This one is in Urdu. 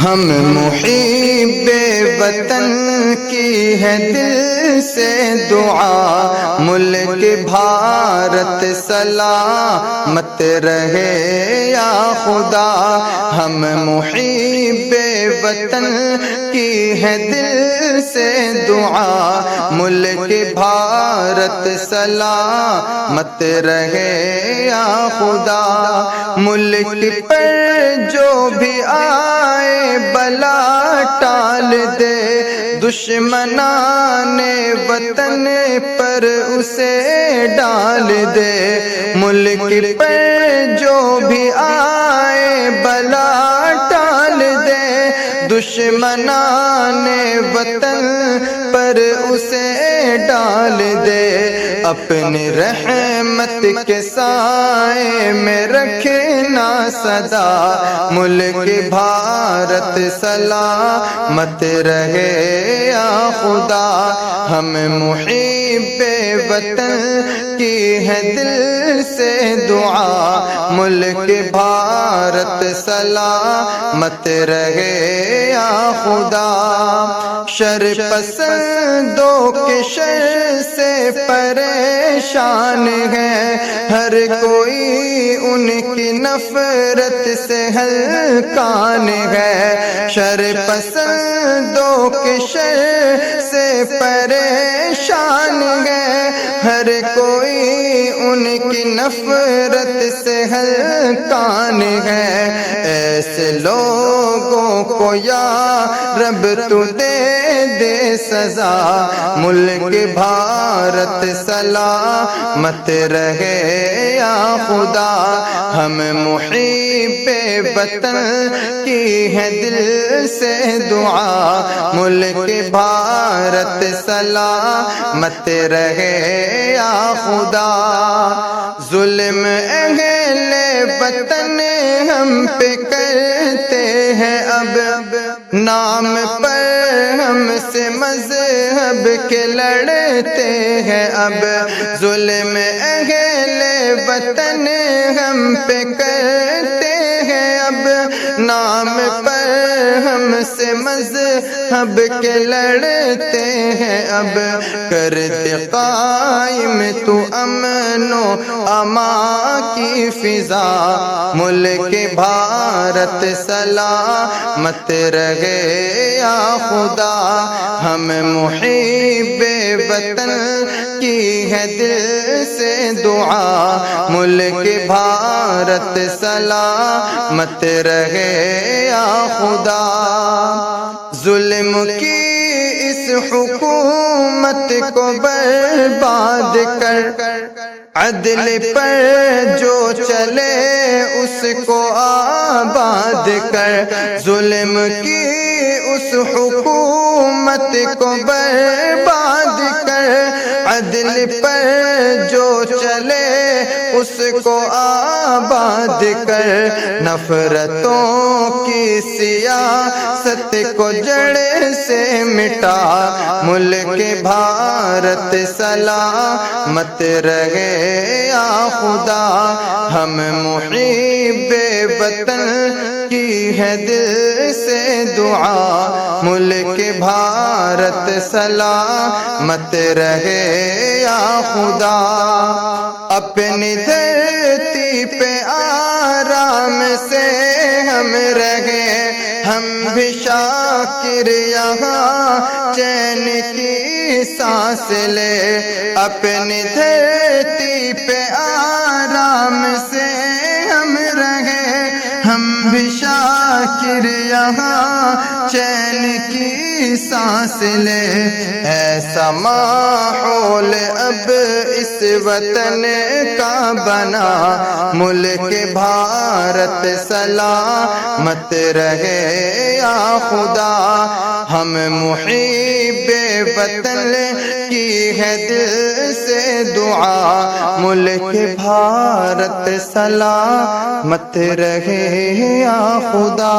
ہم محب وطن کی ہے دل سے دعا، ملک بھارت سلامت رہے یا خدا۔ ہم محب وطن کی ہے دل سے دعا، ملک بھارت سلامت رہے یا خدا۔ ملک پر جو بھی آئے بلا ٹال دے، دشمنان وطن پر اسے ڈال دے۔ ملک پر جو بھی آئے بلا ٹال دے، دشمنان وطن پر اسے ڈال دے۔ اپنی رحمت کے سائے میں رکھنا سدا، ملک بھارت سلامت رہے یا خدا۔ ہم محب وطن کی ہے دل سے دعا، ملک بھارت سلامت رہے یا خدا۔ شر پسندوں کے شر سے پریشان ہے، ہر کوئی ان کی نفرت سے ہلکان ہے۔ شر پسندوں کے شر سے پریشان ہے، ہر کوئی ان کی نفرت سے ہلکان ہے۔ ایسے لوگوں کو یا رب تو دے سزا، ملک بھارت سلامت رہے یا خدا۔ ہم محب وطن کی ہے دل سے دعا، ملک بھارت سلامت رہے یا خدا۔ ظلم اہل وطن ہم پہ کرتے ہیں اب، نام پر ہم سے مذہب کے لڑتے ہیں اب۔ ظلم اہل وطن ہم پہ کرتے ہیں اب، نام پر ہم سے مذہب کے لڑتے ہیں اب۔ کر دے قائم تو امن و امان کی فضا، ملک بھارت سلامت رہے یا خدا۔ ہم محب وطن کی ہے دل سے دعا، ملک بھارت سلامت رہے یا خدا۔ ظلم کی اس حکومت کو برباد کر، عدل پر جو چلے اس کو آباد کر۔ ظلم کی اس حکومت کو برباد کر، عدل پر جو چلے اس کو آباد کر۔ نفرتوں کی سیاست کو جڑ سے مٹا، ملک بھارت سلامت رہے یا خدا۔ ہم محب وطن کی ہے دل سے دعا، ملک بھارت سلامت رہے یا خدا۔ اپنی دھرتی پہ آرام سے ہم رہیں، ہم بھی شاکر یہاں چین کی سانس لے۔ اپنی دھرتی پہ آرام سے ہم رہیں، ہم بھی شاکر یہاں چین کی سانس لے۔ ایسا ماحول اب اس وطن کا بنا، ملک بھارت سلامت رہے یا خدا۔ ہم محب وطن کی ہے دل سے دعا، ملک بھارت سلامت رہے یا خدا۔